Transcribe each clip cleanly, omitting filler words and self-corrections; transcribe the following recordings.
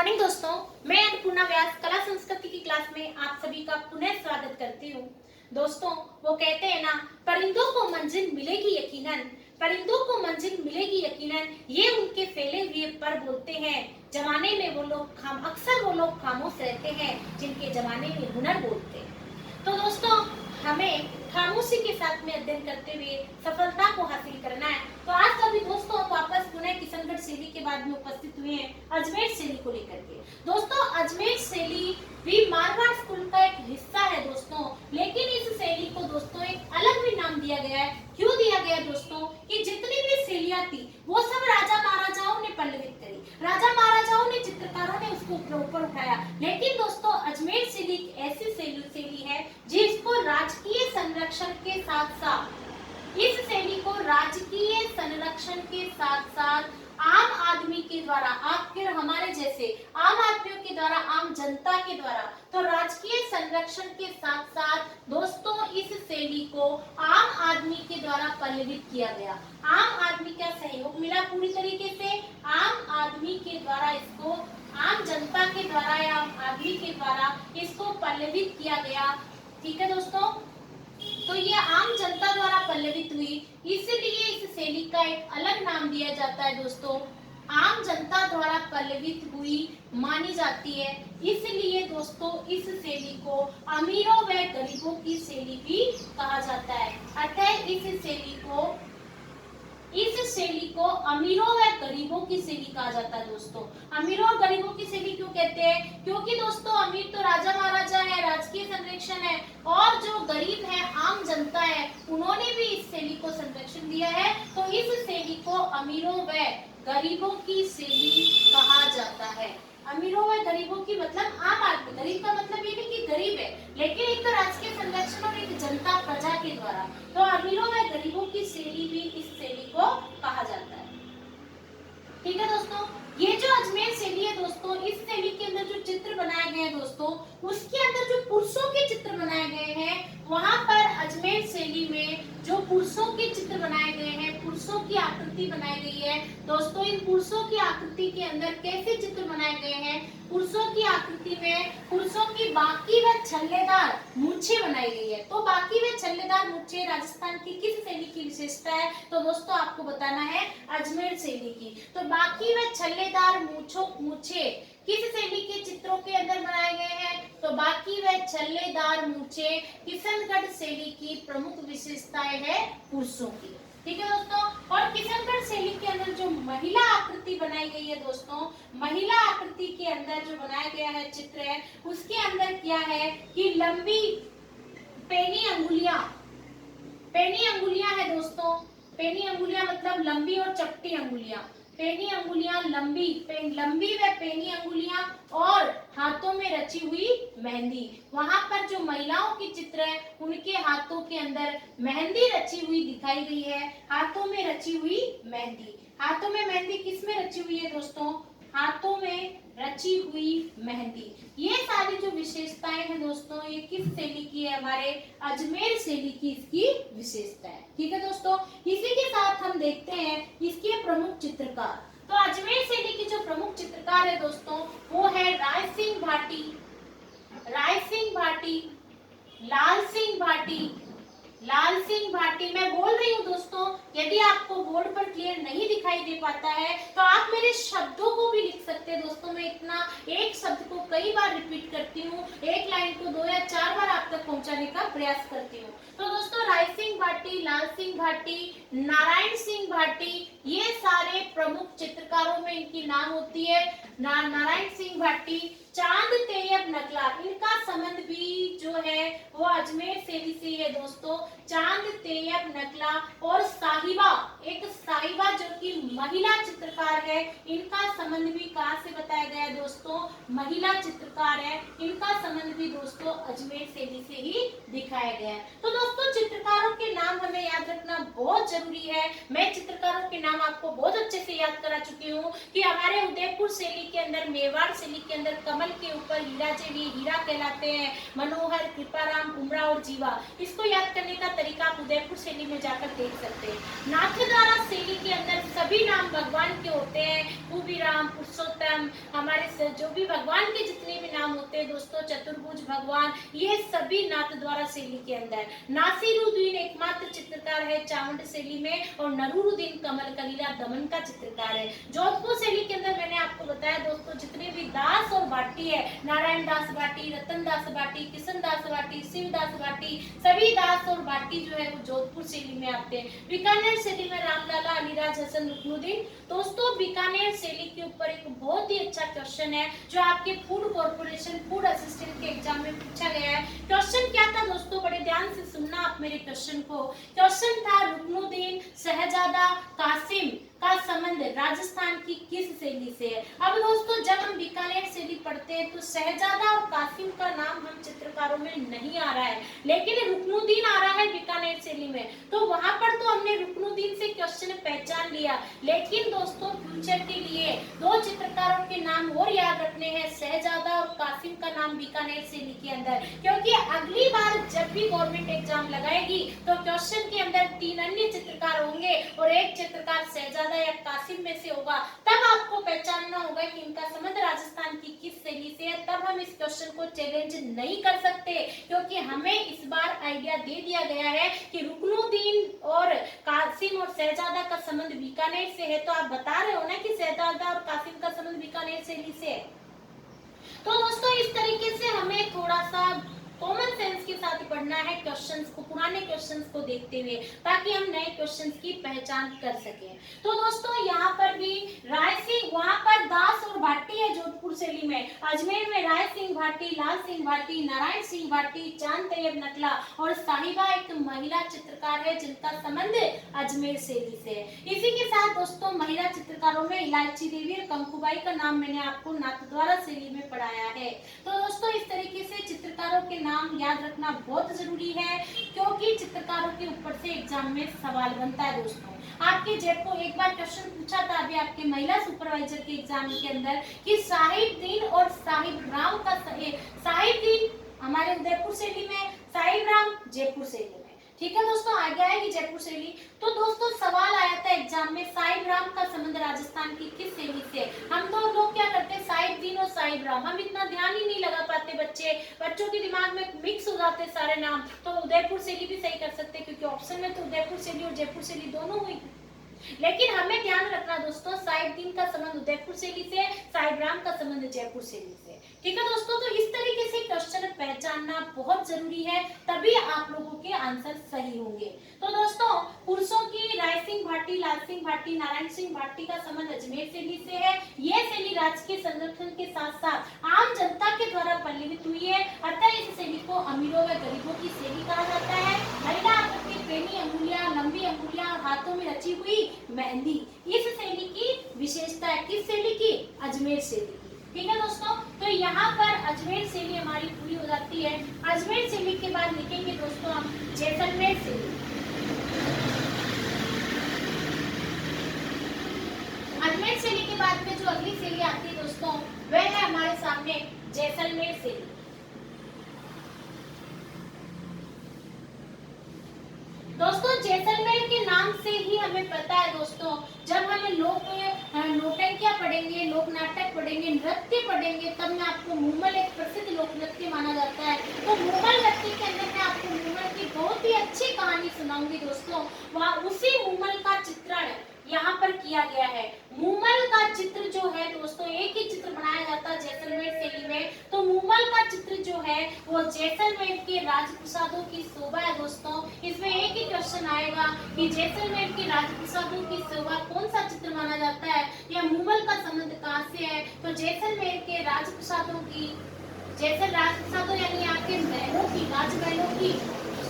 Morning दोस्तों, मैं अन्नपूर्णा व्यास कला संस्कृति की क्लास में आप सभी का पुनः स्वागत करती हूँ। दोस्तों, वो कहते हैं ना, परिंदों को मंजिल मिलेगी यकीनन, परिंदों को मंजिल मिलेगी यकीनन, ये उनके फैले हुए पर बोलते हैं। जमाने में वो लोग अक्सर वो लोग खामोश रहते हैं जिनके जमाने में हुनर बोलते हैं। तो दोस्तों, हमें खामोशी के साथ में अध्ययन करते हुए सफलता को हासिल करना है। तो आज सभी दोस्तों वापस पुनः किशनगढ़ शैली के बाद में उपस्थित हुए हैं अजमेर शैली को लेकर के। दोस्तों, अजमेर शैली भी मारवाड़ स्कूल का एक हिस्सा है दोस्तों, लेकिन इस शैली को दोस्तों एक अलग भी नाम दिया गया है। क्यों दिया गया दोस्तों? कि जितनी भी शैलियां थी वो सब राजा महाराजाओं ने पल्लवित करी, राजा महाराजाओं ने, चित्रकारों ने उसको ऊपर उठाया। लेकिन दोस्तों, अजमेर शैली एक ऐसी शैली है जिसको राजकीय संरक्षण के साथ साथ, इस शैली को राजकीय संरक्षण के साथ साथ आम आदमी के द्वारा, आपके हमारे जैसे आम आदमियों के द्वारा, आम जनता के द्वारा, तो राजकीय संरक्षण के साथ साथ दोस्तों इस शैली को आम आदमी के द्वारा पल्लवित किया गया। आम आदमी का सहयोग मिला पूरी तरीके से, आम आदमी के द्वारा इसको, आम जनता के द्वारा या आम आदमी के द्वारा इसको पल्लवित किया गया। ठीक है दोस्तों, तो ये आम जनता द्वारा पल्लवित हुई, इसलिए इस शैली का एक अलग नाम दिया जाता है दोस्तों। आम जनता द्वारा पल्लवित हुई मानी जाती है, इसलिए दोस्तों इस शैली को अमीरों व गरीबों की शैली भी कहा जाता है। अतः इस शैली को अमीरों व गरीबों की शैली कहा जाता है दोस्तों। अमीरों और गरीबों की शैली क्यों कहते हैं? क्योंकि दोस्तों अमीर तो राजा महाराजा है, राजकीय संरक्षण है, और जो गरीब है, आम जनता है, उन्होंने भी इस शैली को संरक्षण दिया है। तो इस शैली को अमीरों व गरीबों की शैली कहा जाता है। अमीरों व गरीबों की मतलब आम आदमी, गरीब का मतलब ये नहीं कि गरीब है, लेकिन एक तो राजकीय संरक्षण और एक जनता प्रजा के द्वारा, तो अमीरों व गरीबों की शैली भी इस शैली को कहा जाता है। ठीक है दोस्तों, ये जो अजमेर शैली है दोस्तों, इस शैली के अंदर जो चित्र बनाए गए हैं दोस्तों, उसके अंदर जो पुरुषों के चित्र बनाए गए हैं, वहां पर अजमेर शैली में जो पुरुषों के चित्र बनाए गए हैं, पुरुषों की आकृति बनाई गई है दोस्तों। इन पुरुषों की आकृति के अंदर कैसे चित्र बनाए गए हैं? पुरुषों की आकृति में पुरुषों की बाकी व छल्लेदार मूछें बनाई गई है। तो बाकी व छल्लेदार मूछें राजस्थान की किस शैली की विशेषता है? तो दोस्तों आपको बताना है अजमेर शैली की। तो बाकी व छल्लेदार मूछें किस शैली के चित्रों के अंदर बनाए गए हैं? तो बाकी व छल्लेदार मूछें किशनगढ़ शैली की प्रमुख विशेषताएं है पुरुषों की। ठीक है दोस्तों, और किशनगढ़ शैली के अंदर जो महिला आकृति बनाई गई है दोस्तों, महिला आकृति के अंदर जो बनाया गया है चित्र है, उसके अंदर क्या है कि लंबी पैनी अंगुलियां है दोस्तों। पैनी अंगुलियां मतलब लंबी और चपटी अंगुलियां। पैनी अंगुलियां लंबी व पैनी अंगुलियां, और हाथों में रची हुई मेहंदी। वहां पर जो महिलाओं की चित्र है, उनके हाथों के अंदर मेहंदी रची हुई दिखाई गई है। हाथों में रची हुई मेहंदी, हाथों में मेहंदी किस में रची हुई है दोस्तों? हाथों में रची हुई मेहंदी। ये सारी जो विशेषताएं हैं दोस्तों, ये किस शैली की है? हमारे अजमेर शैली की इसकी विशेषता है। ठीक है दोस्तों, इसी के साथ हम देखते हैं इसके प्रमुख चित्रकार। तो अजमेर शैली की जो प्रमुख चित्रकार है दोस्तों, वो है राय सिंह भाटी, लाल सिंह भाटी। मैं बोल रही हूँ दोस्तों, यदि आपको बोर्ड पर क्लियर नहीं दिखाई दे पाता है तो आप मेरे शब्दों को भी लिख सकते हैं दोस्तों। मैं इतना एक शब्द को कई बार रिपीट करती हूँ, एक लाइन को 2 या 4 बार आप तक पहुंचाने का प्रयास करती हूँ। तो दोस्तों राय सिंह भाटी, लाल सिंह भाटी, नारायण सिंह भाटी, ये सारे प्रमुख चित्रकारों में इनकी नाम होती है। नारायण सिंह भाटी, चांद तैयब नकला, इनका संबंध भी जो है वो अजमेर शैली से है दोस्तों। चांद तैयब नकला और साहिबा जो कि महिला चित्रकार है, इनका संबंध भी कहाँ से बताया गया है दोस्तों? महिला चित्रकार है, इनका संबंध भी दोस्तों अजमेर शैली से ही दिखाया गया है। तो दोस्तों चित्रकारों के नाम हमें याद रखना बहुत जरूरी है। मैं चित्रकारों के नाम आपको बहुत अच्छे से याद करा चुकी हूँ कि हमारे उदयपुर शैली के अंदर, मेवाड़ शैली के अंदर कमल के ऊपर हीरा जो हीरा कहलाते हैं, मनोहर, कृपाराम, उमरा और जीवा। इसको याद करने का तरीका आप उदयपुर शैली में जाकर देख सकते हैं। नाथद्वारा शैली के अंदर सभी नाम भगवान के होते हैं, राम, पुरुषोत्तम, हमारे जो भी भगवान के जितने भी नाम होते हैं दोस्तों, चतुर्भुज भगवान, ये सभी नाथद्वारा शैली के अंदर। नासिरुद्दीन एकमात्र चित्रकार है चावंड शैली में, और नरूरुद्दीन कमल कलीला दमन का चित्रकार है। जोधपुर शैली के अंदर मैंने आपको बताया दोस्तों, जितने भी दास और भाटी है, नारायण दास भाटी, रतन दास भाटी, किशन दास भाटी, शिवदास भाटी, सभी दास और भाटी जो है वो जोधपुर शैली में आते हैं। बीकानेर शैली में रामलाला, अलीराज हसन, रुकनुद्दीन। दोस्तों बीकानेर शैली के ऊपर एक बहुत ही अच्छा क्वेश्चन है जो आपके फूड कॉर्पोरेशन फूड असिस्टेंट के एग्जाम में पूछा गया है। क्वेश्चन क्या था दोस्तों, बड़े ध्यान से सुनना आप मेरे क्वेश्चन को। क्वेश्चन था रुकनुद्दीन शहजादा कासिम का संबंध राजस्थान की किस शैली से है। अब दोस्तों जब हम बीकानेर शैली पढ़ते हैं तो शहजादा और कासिम का नाम हम चित्रकारों में नहीं आ रहा है, लेकिन रुकनुद्दीन आ रहा है बीकानेर शैली में। तो वहां पर तो हमने रुकनुद्दीन से क्वेश्चन पहचान लिया, लेकिन दोस्तों फ्यूचर के लिए दो चित्रकारों के नाम और याद रखने हैं, शहजादा और कासिम का नाम बीकानेर शैली के अंदर, क्योंकि अगली बार जब भी गवर्नमेंट एग्जाम लगाएगी तो क्वेश्चन के अंदर 3 अन्य चित्रकार होंगे और एक चित्रकार शहजादा या कासिम में से होगा। तब आपको पहचानना होगा कि इनका संबंध राजस्थान की किस शैली से है। तब हम इस क्वेश्चन को चैलेंज नहीं कर सकते, क्योंकि हमें इस बार आइडिया दे दिया गया है कि रुकनुद्दीन और कासिम और शहजादा का संबंध बीकानेर से है। तो आप बता रहे हो ना कि शहजादा और कासिम का संबंध बीकानेर शैली से है। तो दोस्तों इस तरीके से हमें थोड़ा सा कॉमन सेंस के साथ पढ़ना है क्वेश्चंस को, पुराने क्वेश्चंस को देखते हुए, ताकि हम नए क्वेश्चंस की पहचान कर सकें। तो दोस्तों यहाँ पर भी राय सिंह, वहां पर दास और भाटी है जोधपुर शैली में। अजमेर में राय सिंह भाटी, लाल सिंह भाटी, नारायण सिंह भाटी, चांद तैयब नकला और साहिबा एक महिला चित्रकार है जिनका संबंध अजमेर शैली से है। इसी के साथ दोस्तों महिला चित्रकारों में इलायची देवी और कंकुबाई का नाम मैंने आपको नाथद्वारा शैली में पढ़ाया है। तो दोस्तों इस तरीके से चित्रकारों के नाम याद रखना बहुत जरूरी है, क्योंकि चित्रकारों के ऊपर से एग्जाम में सवाल बनता है दोस्तों। आपके जेब को एक बार क्वेश्चन पूछा था अभी आपके महिला सुपरवाइजर के एग्जाम के अंदर कि साहिबदीन और साहिबराम का, साहिबदीन हमारे उदयपुर शैली में, साहिबराम जयपुर शैली में। ठीक है दोस्तों, आगे आएगी जयपुर शैली। तो दोस्तों सवाल आया था एग्जाम में, साहिबराम का संबंध राजस्थान की किस शैली से। हम तो लोग क्या करते हैं, साहिबदीन और साहिबराम, हम इतना ध्यान ही नहीं लगा पाते, बच्चों के दिमाग में मिक्स हो जाते सारे नाम। तो उदयपुर शैली भी सही कर सकते हैं, क्योंकि ऑप्शन में तो उदयपुर शैली और जयपुर शैली दोनों हुई। लेकिन हमें ध्यान रखना दोस्तों, साहिबदीन का संबंध उदयपुर शैली से, साहिबराम का संबंध जयपुर शैली से। ठीक है दोस्तों, तो इस तरीके से क्वेश्चन पहचानना बहुत जरूरी है, तभी आप लोगों के आंसर सही होंगे। तो दोस्तों पुरुषों की राय सिंह भाटी, लाल सिंह भाटी, नारायण सिंह भाटी का संबंध अजमेर शैली से है। यह शैली राजकीय संरक्षण के साथ साथ आम जनता के द्वारा पल्लवित हुई है, अतः इस शैली को अमीरों व गरीबों की शैली कहा जाता है। महिला आकृति, पेनी अंगुलियां, लंबी अंगुलियां और हाथों में रची हुई मेहंदी इस शैली की विशेषता है। किस शैली की? अजमेर शैली की। ठीक है दोस्तों, तो यहाँ पर अजमेर शैली हमारी पूरी हो जाती है। अजमेर शैली के बाद लिखेंगे दोस्तों हम जैसलमेर शैली। अजमेर शैली के बाद में जो अगली शैली आती है दोस्तों, वह है हमारे सामने जैसलमेर शैली। दोस्तों जैसलमेर के नाम से ही हमें पता है दोस्तों, जब हमें नौटंकियां पढ़ेंगे, लोक नाटक पढ़ेंगे, नृत्य पढ़ेंगे, तब में आपको मूमल एक प्रसिद्ध लोक नृत्य माना जाता है। तो मूमल नृत्य के अंदर मैं आपको मूमल की बहुत ही अच्छी कहानी सुनाऊंगी दोस्तों। वहाँ उसी मूमल का चित्रण यहाँ पर किया गया है। मूमल का चित्र जो है दोस्तों, एक ही चित्र बनाया जाता है जैसलमेर शैली में। तो मूमल का चित्र जो है वो जैसलमेर के राजप्रासादों की शोभा है दोस्तों। इसमें एक ही क्वेश्चन आएगा कि जैसलमेर के राजप्रासादों की शोभा कौन सा चित्र माना जाता है, या मूमल का संबंध कहाँ से है। तो जैसलमेर के राजप्रासादों की, जैसे राजप्रासादों यानी आपके महलों की, राजमहलों की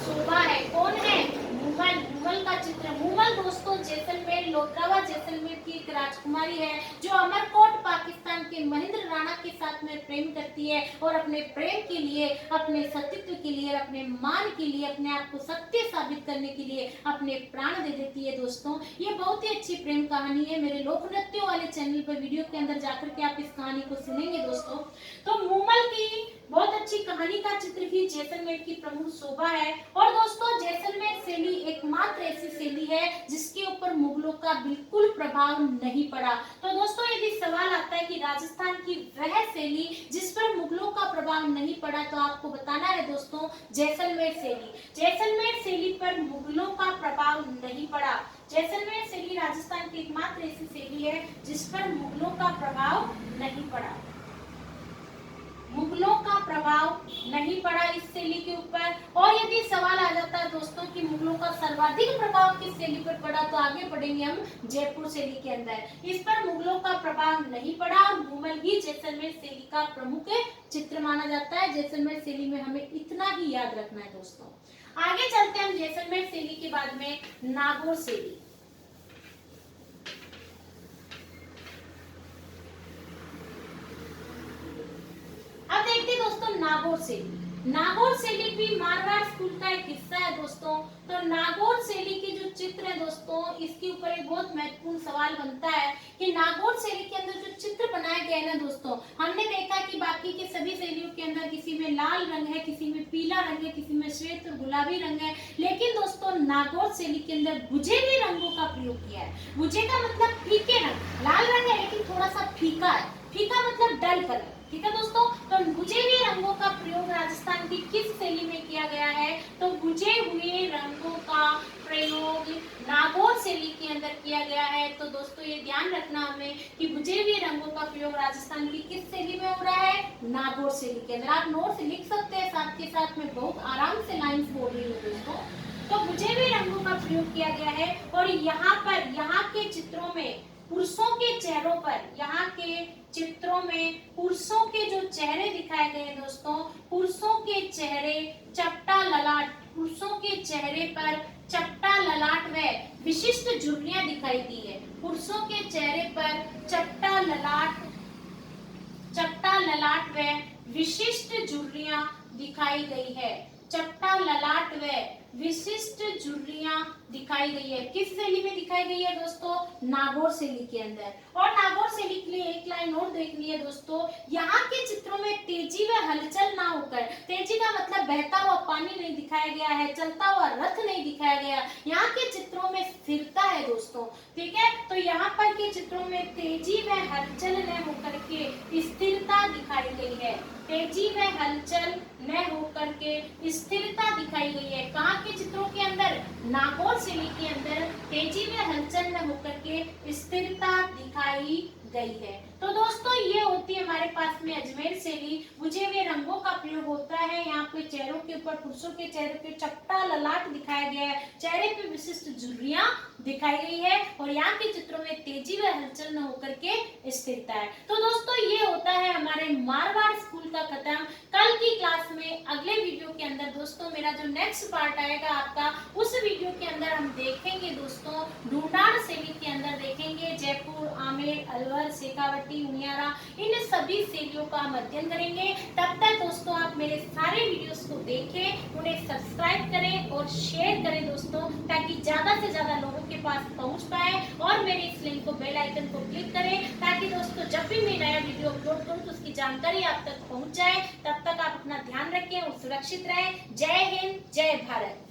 शोभा है, कौन है? मूमल। मूमल का चित्र, मूमल दोस्तों जैसलमेर, लोथरावा जैसलमेर की एक राजकुमारी है जो अमरकोट पाकिस्तान के महेंद्र राणा के साथ में प्रेम करती है और अपने प्रेम के लिए, अपने सतीत्व के लिए, अपने मान के लिए, अपने आप को सत्य साबित करने के लिए अपने प्राण दे देती है दोस्तों। ये बहुत ही अच्छी प्रेम कहानी है। मेरे लोक नृत्यों वाले चैनल पर वीडियो के अंदर जाकर के आप इस कहानी को सुनेंगे दोस्तों। तो मूमल की बहुत अच्छी कहानी का चित्र भी जैसलमेर की प्रमुख शोभा है। और दोस्तों जैसलमेर शैली एकमात्र ऐसी शैली है जिसके ऊपर मुगलों का बिल्कुल प्रभाव नहीं पड़ा। तो दोस्तों यदि सवाल आता है कि राजस्थान की वह शैली जिस पर मुगलों का प्रभाव नहीं पड़ा, तो आपको बताना है दोस्तों जैसलमेर शैली। जैसलमेर शैली पर मुगलों का प्रभाव नहीं पड़ा। जैसलमेर शैली राजस्थान की एकमात्र ऐसी शैली है जिस पर मुगलों का प्रभाव नहीं पड़ा। मुगलों का प्रभाव नहीं पड़ा इस शैली के ऊपर। और यदि सवाल आ जाता है दोस्तों कि मुगलों का सर्वाधिक प्रभाव किस शैली पर पड़ा, तो आगे पढ़ेंगे हम जयपुर शैली के अंदर। इस पर मुगलों का प्रभाव नहीं पड़ा और मूमल ही जैसलमेर शैली का प्रमुख चित्र माना जाता है। जैसलमेर शैली में हमें इतना ही याद रखना है दोस्तों। आगे चलते हैं हम जैसलमेर शैली के बाद में नागौर शैली। अब देखते हैं दोस्तों नागौर शैली। नागौर शैली भी मारवाड़ स्कूल का एक हिस्सा है दोस्तों। तो नागौर शैली के जो चित्र है दोस्तों, इसके ऊपर एक बहुत महत्वपूर्ण सवाल बनता है कि नागौर शैली के अंदर जो चित्र बनाए गए हैं ना दोस्तों, हमने देखा कि बाकी के सभी शैलियों के अंदर किसी में लाल रंग है, किसी में पीला रंग है, किसी में श्वेत और गुलाबी रंग है, लेकिन दोस्तों नागौर शैली के अंदर बुझेले रंगों का प्रयोग किया है। बुझे का मतलब फीके रंग, लाल रंग है लेकिन थोड़ा सा फीका है, फीका मतलब डल कलर, ठीक है दोस्तों। तो बुझे हुए रंगों का प्रयोग राजस्थान की किस शैली में किया गया है, तो बुझे हुए रंगों का प्रयोग नागौर शैली के अंदर किया गया है। तो दोस्तों ये ध्यान रखना हमें कि बुझे हुए रंगों का प्रयोग राजस्थान की किस शैली में हो रहा है, नागौर शैली के अंदर। आप नोट्स लिख सकते हैं साथ के साथ, में बहुत आराम से लाइंस बोल रही हूँ दोस्तों। तो बुझे हुए रंगों का प्रयोग किया गया है। और यहाँ पर यहाँ के चित्रों में पुरुषों के चेहरों पर, यहाँ के चित्रों में पुरुषों के जो चेहरे दिखाए गए हैं दोस्तों, पुरुषों के चेहरे चपटा ललाट, पुरुषों के चेहरे पर चपटा ललाट व विशिष्ट झुर्रियां दिखाई दी है। पुरुषों के चेहरे पर चपटा ललाट व विशिष्ट झुर्रियां दिखाई गई है। चपटा ललाट व विशिष्ट झुर्रियां दिखाई गई है। किस शैली में दिखाई गई है दोस्तों, नागौर शैली के अंदर। और नागौर शैली के लिए एक लाइन और देखनी है दोस्तों, यहाँ के चित्रों में तेजी व हलचल ना होकर, तेजी का मतलब बहता हुआ पानी नहीं दिखाया गया है, चलता हुआ रथ नहीं दिखाया गया, यहाँ के चित्रों में स्थिरता है दोस्तों, ठीक है। तो यहाँ पर के चित्रों में तेजी व हलचल न होकर के स्थिरता दिखाई गई है। तेजी व हलचल न होकर के स्थिरता दिखाई गई है। कहाँ के चित्रों के अंदर, नागौर शैली के अंदर तेजी व हलचल न होकर के स्थिरता दिखाई गई है। तो दोस्तों ये होती है हमारे पास में अजमेर शैली। बुझे हुए रंगों का प्रयोग होता है। यहाँ पे चेहरों के ऊपर, पुरुषों के चेहरे पे चपटा ललाट दिखाया गया है, चेहरे पे विशिष्ट झुर्रियां दिखाई गई है, और यहाँ के चित्रों में तेजी व हलचल न होकर के स्थिरता है। तो दोस्तों ये होता है हमारे मारवाड़ स्कूल का खत्म। कल की क्लास में अगले वीडियो के अंदर दोस्तों मेरा जो नेक्स्ट पार्ट आएगा आपका, उस वीडियो के अंदर हम देखेंगे दोस्तों ढूंढाड़ शैली के अंदर देखेंगे जयपुर, आमेर, अलवर, शेखावटी, उनियारा, इन सभी शैलियों का हम अध्ययन करेंगे। तब तक दोस्तों आप मेरे सारे वीडियोस को देखें, उन्हें सब्सक्राइब करें और शेयर करें दोस्तों, ताकि ज्यादा से ज्यादा लोगों के पास पहुंच पाए। और मेरे इस लिंक को, बेल आइकन को क्लिक करें, ताकि दोस्तों जब भी मैं नया वीडियो अपलोड करूं तो उसकी जानकारी आप तक पहुंच जाए। तब तक आप अपना ध्यान रखें और सुरक्षित रहें। जय हिंद, जय भारत।